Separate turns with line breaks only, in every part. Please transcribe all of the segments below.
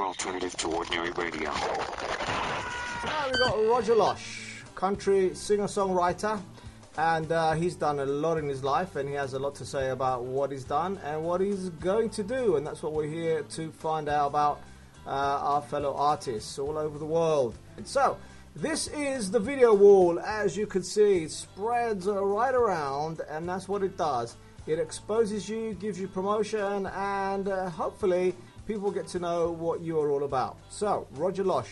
your alternative to ordinary radio.
Now we've got Roger Losh, country singer-songwriter, and he's done a lot in his life, and he has a lot to say about what he's done and what he's going to do, and that's what we're here to find out about our fellow artists all over the world. And so, this is the video wall. As you can see, it spreads right around, and that's what it does. It exposes you, gives you promotion, and hopefully people get to know what you're all about. So, Roger Losh,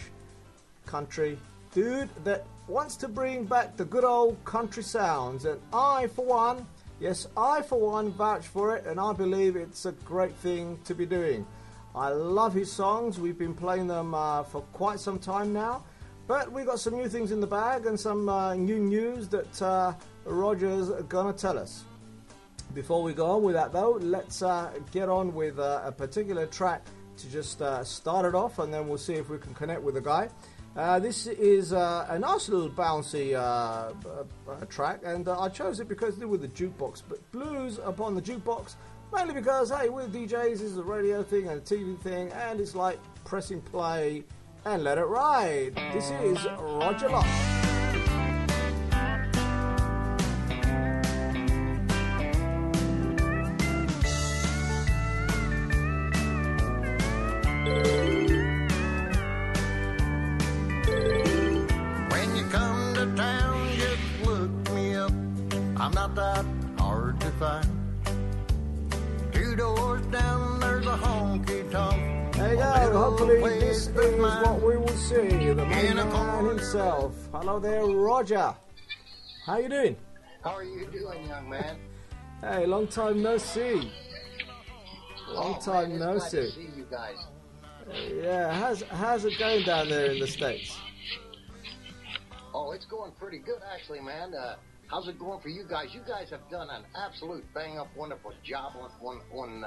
country dude that wants to bring back the good old country sounds, and I for one, yes, I for one vouch for it, and I believe it's a great thing to be doing. I love his songs. We've been playing them for quite some time now, but we got some new things in the bag and some new news that Roger's gonna tell us. Before we go on with that though, let's get on with a particular track to just start it off, and then we'll see if we can connect with the guy. This is a nice little bouncy track, and I chose it because they were the jukebox, but blues upon the jukebox, mainly because, hey, we're DJs, this is a radio thing and a TV thing, and it's like pressing play and let it ride. This is Roger Losh.
I'm not that hard to find. 2 doors down, there's a honky-tonk.
There you go. Hopefully this is what we will see. The main man himself. Hello there, Roger. How you doing?
How are you doing, young man?
Hey, long time no see. Long time no
see.
see.
To see you guys.
Yeah, how's it going down there in the States?
Oh, it's going pretty good, actually, man. How's it going for you guys? You guys have done an absolute bang-up, wonderful job on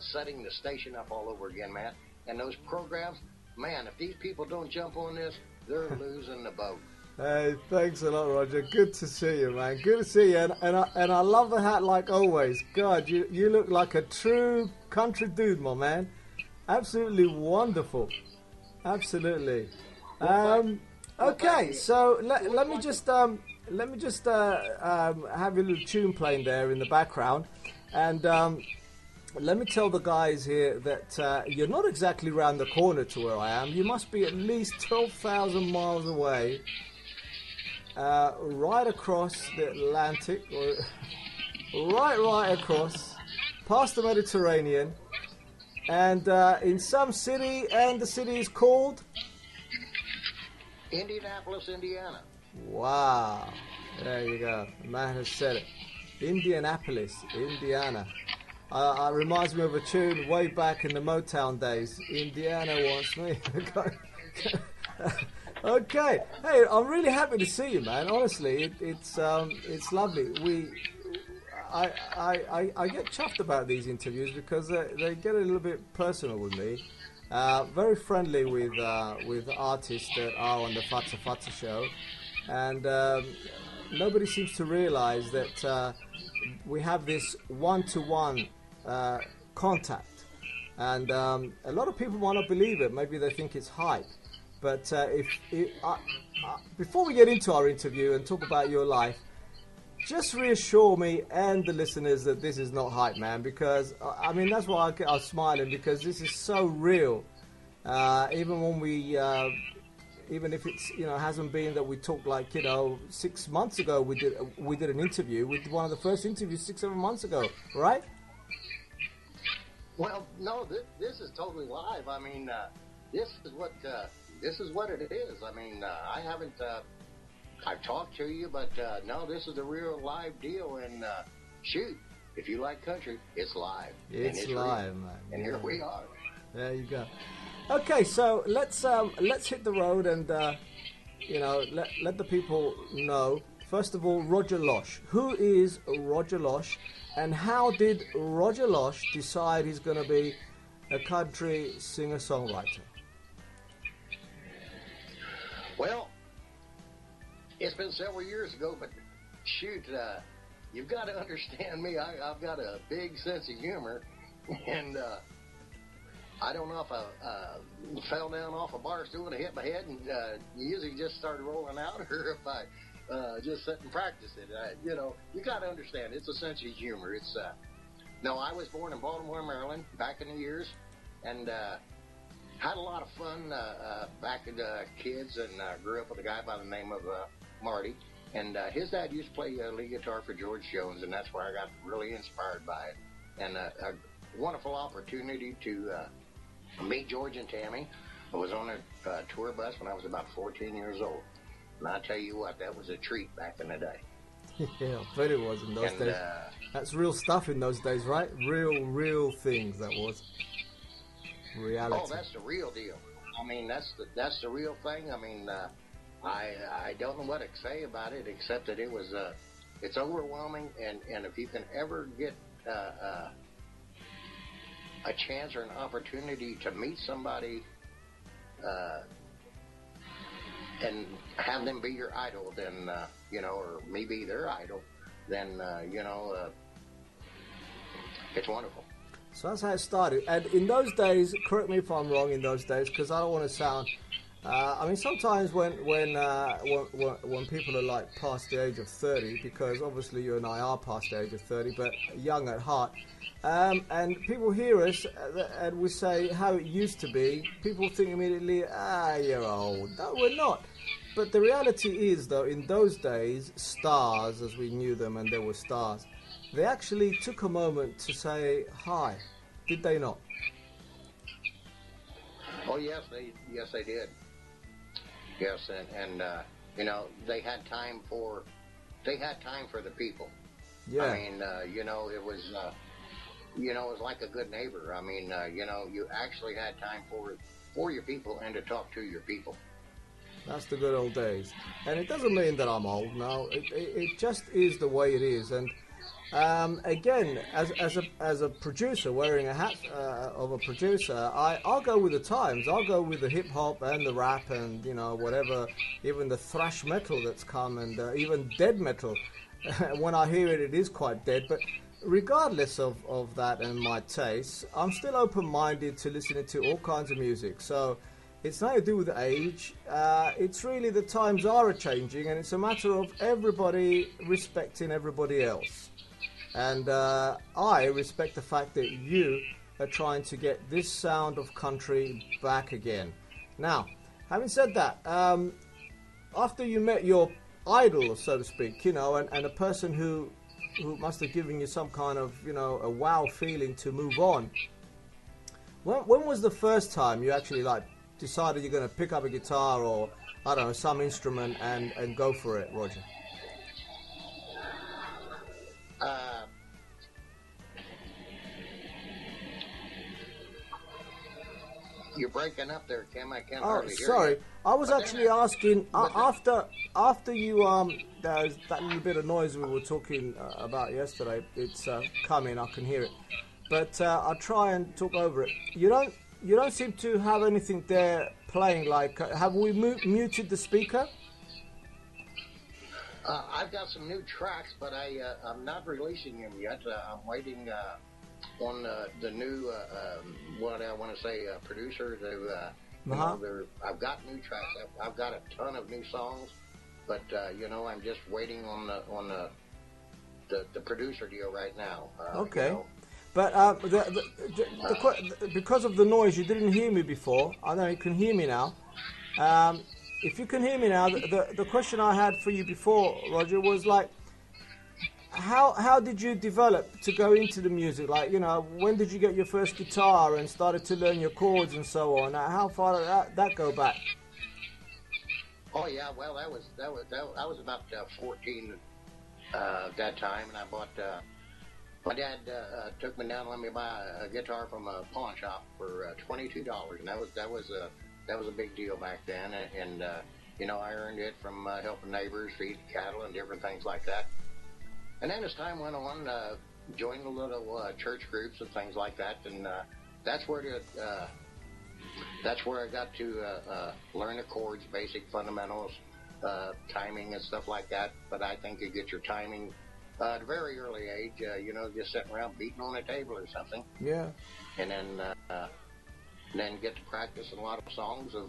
setting the station up all over again, man. And those programs, man, if these people don't jump on this, they're losing the boat.
Hey, thanks a lot, Roger. Good to see you, man. Good to see you. And I love the hat like always. God, you look like a true country dude, my man. Absolutely wonderful. Absolutely. Okay, so let me just have a little tune playing there in the background, and let me tell the guys here that you're not exactly round the corner to where I am. You must be at least 12,000 miles away, right across the Atlantic, or right across, past the Mediterranean, and in some city, and the city is called
Indianapolis, Indiana.
Wow, there you go. The man has said it. Indianapolis, Indiana. It reminds me of a tune way back in the Motown days. Indiana wants me. Okay. Hey, I'm really happy to see you, man. Honestly, it's lovely. I get chuffed about these interviews because they get a little bit personal with me. Very friendly with artists that are on the Fatsa Fatsa show. And nobody seems to realize that we have this one-to-one contact, and a lot of people might not believe it. Maybe they think it's hype, but before we get into our interview and talk about your life, just reassure me and the listeners that this is not hype, man, because I mean, that's why I was smiling, because this is so real. Even when we even if it's, hasn't been that we talked, like, 6 months ago, we did an interview. We did one of the first interviews 6-7 months ago, right?
Well, no, this is totally live. I mean, this is what it is. I mean, I haven't I've talked to you, but no, this is the real live deal. And shoot, if you like country, it's live.
It's live, man.
And here we are.
There you go. Okay, so let's hit the road and let the people know. First of all, Roger Losh. Who is Roger Losh, and how did Roger Losh decide he's going to be a country singer-songwriter?
Well, it's been several years ago, but shoot, you've got to understand me. I've got a big sense of humor, and I don't know if I fell down off a bar stool and hit my head and usually just started rolling out, or if I just sit and practice it. You got to understand, it's a sense of humor. No, I was born in Baltimore, Maryland, back in the years, and had a lot of fun back as kids, and grew up with a guy by the name of Marty. And his dad used to play lead guitar for George Jones, and that's where I got really inspired by it. And a wonderful opportunity to meet George and Tammy. I was on a tour bus when I was about 14 years old. And I tell you what, that was a treat back in the day.
Yeah, I bet it was in those days. That's real stuff in those days, right? Real things, that was. Reality.
Oh, that's the real deal. I mean, that's the real thing. I mean, I don't know what to say about it, except that it's overwhelming, and if you can ever get a chance or an opportunity to meet somebody and have them be your idol, then or me be their idol, then it's wonderful.
So that's how it started. And in those days, correct me if I'm wrong in those days, because I don't want to sound... I mean, sometimes when people are like past the age of 30, because obviously you and I are past the age of 30, but young at heart, and people hear us and we say how it used to be, people think immediately, you're old. No, we're not. But the reality is, though, in those days, stars, as we knew them, and they were stars, they actually took a moment to say hi, did they not?
Oh yes, they did. Yes, and they had time for the people.
Yeah.
I mean, it was like a good neighbor. I mean, you actually had time for your people and to talk to your people.
That's the good old days. And it doesn't mean that I'm old. No, it just is the way it is. And again, as a producer, wearing a hat of a producer, I'll go with the times. I'll go with the hip hop and the rap and whatever, even the thrash metal that's come, and even dead metal. When I hear it, it is quite dead. But regardless of that and my tastes, I'm still open-minded to listening to all kinds of music. So it's nothing to do with age. It's really the times are changing, and it's a matter of everybody respecting everybody else. And I respect the fact that you are trying to get this sound of country back again. Now, having said that, after you met your idol, so to speak, and a person who must have given you some kind of, a wow feeling to move on, when was the first time you actually, decided you're going to pick up a guitar or, I don't know, some instrument and go for it, Roger?
You're breaking up there, Kim. I can't hardly hear
sorry.
you.
I was actually asking after you there's that little bit of noise we were talking about yesterday. It's coming. I can hear it, but I'll try and talk over it. You don't seem to have anything there playing. Have we muted the speaker?
I've got some new tracks, but I'm not releasing them yet. I'm waiting on the new, what I want to say, producer. I've got new tracks. I've got a ton of new songs, but I'm just waiting on the producer deal right now.
Okay. But because of the noise, you didn't hear me before. I know you can hear me now. If you can hear me now, the question I had for you before, Roger, was how did you develop to go into the music? When did you get your first guitar and started to learn your chords and so on? How far did that go back?
Oh yeah, well I was about 14 at that time, and I bought. My dad took me down and let me buy a guitar from a pawn shop for $22, and that was a big deal back then. And I earned it from helping neighbors feed cattle and different things like that. And then as time went on, joined a little church groups and things like that, and that's where I got to learn the chords, basic fundamentals, timing and stuff like that. But I think you get your timing at a very early age, just sitting around beating on a table or something.
Yeah.
And then and then get to practice a lot of songs of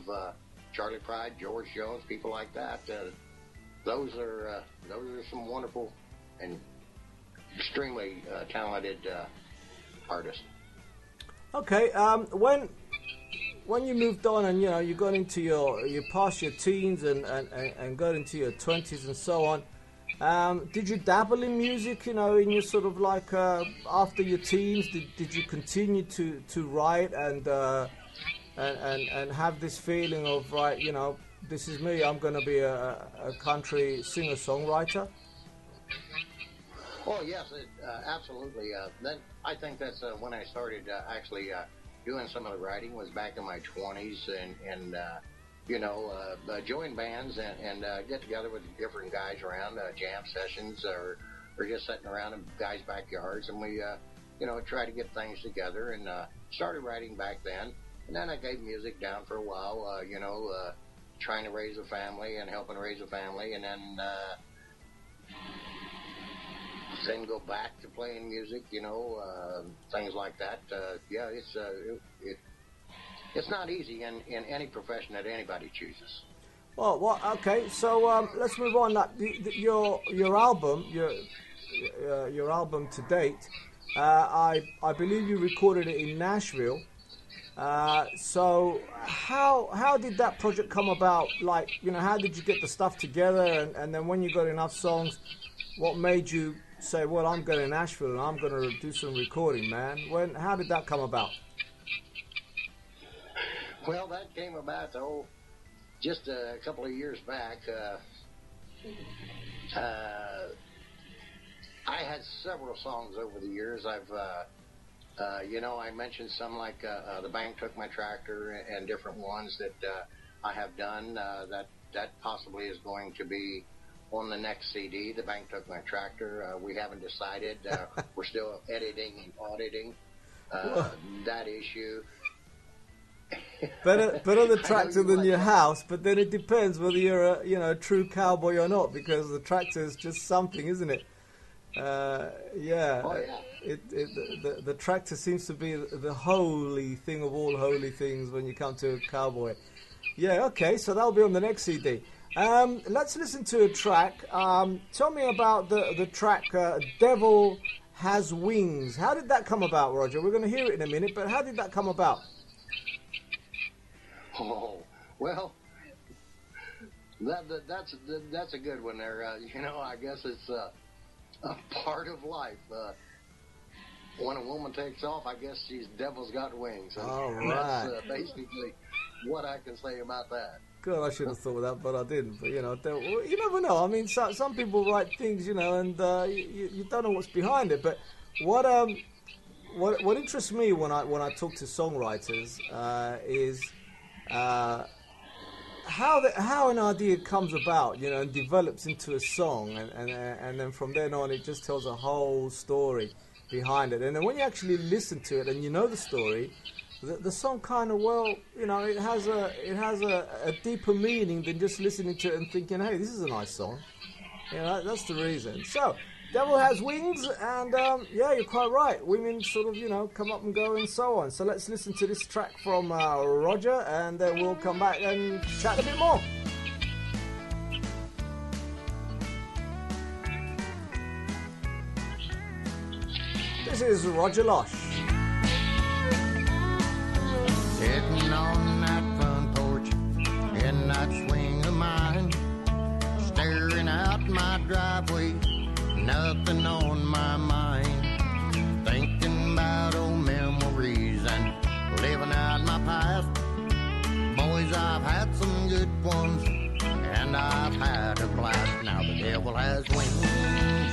Charlie Pride, George Jones, people like that. Those are some wonderful and extremely talented artists.
Okay, when you moved on and you got into you passed your teens and got into your 20s and so on, did you dabble in music? In your sort of like after your teens, did you continue to write and have this feeling of this is me, I'm going to be a country singer-songwriter?
Oh yes, absolutely. Then I think that's when I started actually doing some of the writing was back in my 20s, and join bands and get together with different guys around jam sessions or just sitting around in guys' backyards, and we try to get things together and started writing back then. And then I gave music down for a while, trying to raise a family and helping raise a family, and then go back to playing music, things like that. It's not easy in any profession that anybody chooses.
Well, okay. So let's move on. Your album, your album to date, I believe you recorded it in Nashville. So how did that project come about? Like, how did you get the stuff together? And then when you got enough songs, what made you say, well, I'm going to Nashville and I'm going to do some recording, man? How did that come about?
Well, that came about, just a couple of years back. I had several songs over the years. I've, I mentioned some like The Bank Took My Tractor and different ones that I have done that possibly is going to be on the next CD. The Bank Took My Tractor. We haven't decided. We're still editing and auditing that issue.
Better the tractor than your house, but then it depends whether you're a true cowboy or not, because the tractor is just something, isn't it? Yeah.
Oh, yeah.
The tractor seems to be the holy thing of all holy things when you come to a cowboy. Yeah. Okay. So that'll be on the next CD. Let's listen to a track. Tell me about the track "Devil Has Wings." How did that come about, Roger? We're going to hear it in a minute, but how did that come about?
Oh, well, that's a good one there. I guess it's a part of life. When a woman takes off, I guess she's devil's got wings.
All right.
That's basically what I can say about that.
God, I should have thought of that, but I didn't. But, you never know. I mean, some people write things, and you don't know what's behind it. But what interests me when I talk to songwriters is how an idea comes about, and develops into a song, and then from then on it just tells a whole story behind it. And then when you actually listen to it and you know the story, the song kind of it has a deeper meaning than just listening to it and thinking, hey, this is a nice song. That's the reason. So, Devil Has Wings, and yeah, you're quite right. Women sort of, come up and go and so on. So let's listen to this track from Roger, and then we'll come back and chat a bit more. This is Roger Losh.
Sitting on that front porch in that swing of mine, staring out my driveway, nothing on my mind, thinking about old memories and living out my past. Boys, I've had some good ones and I've had a blast. Now the devil has wings,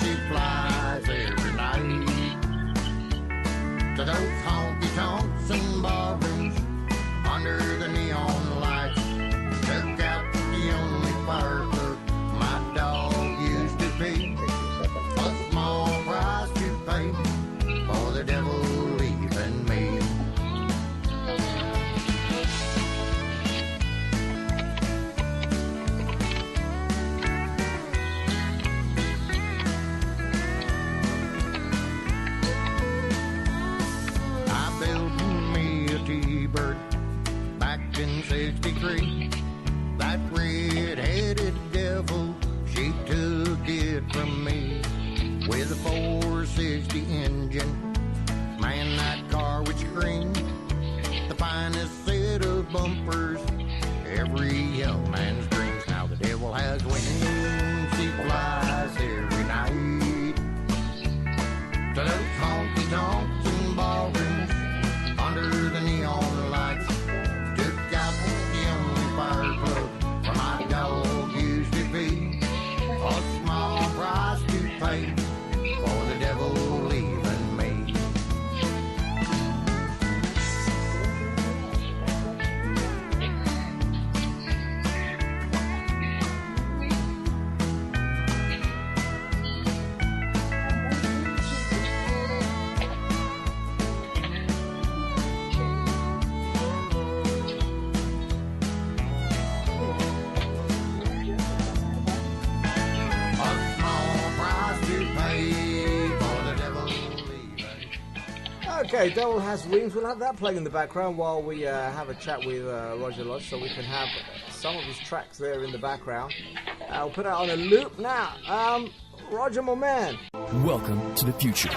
he flies every night to those honky-tonks and ballrooms under the neon lights. Took out the only fire clerk my dog used to be. A small price to pay for the devil leaving me. I built me a in 63. That red-headed devil, she took it from me. With a 460 engine, man, that car would scream. The finest set of bumpers, every young man's dreams. Now the devil has wings, he flies every night to those honky-tonks and ballrooms under the neon lights. Took out the only fire club where my dog used to be. A small price to pay for the devil leaving me.
Okay, Devil Has Wings. We'll have that playing in the background while we have a chat with Roger Losh, so we can have some of his tracks there in the background. I'll put it on a loop now. Roger, my man.
Welcome to the future.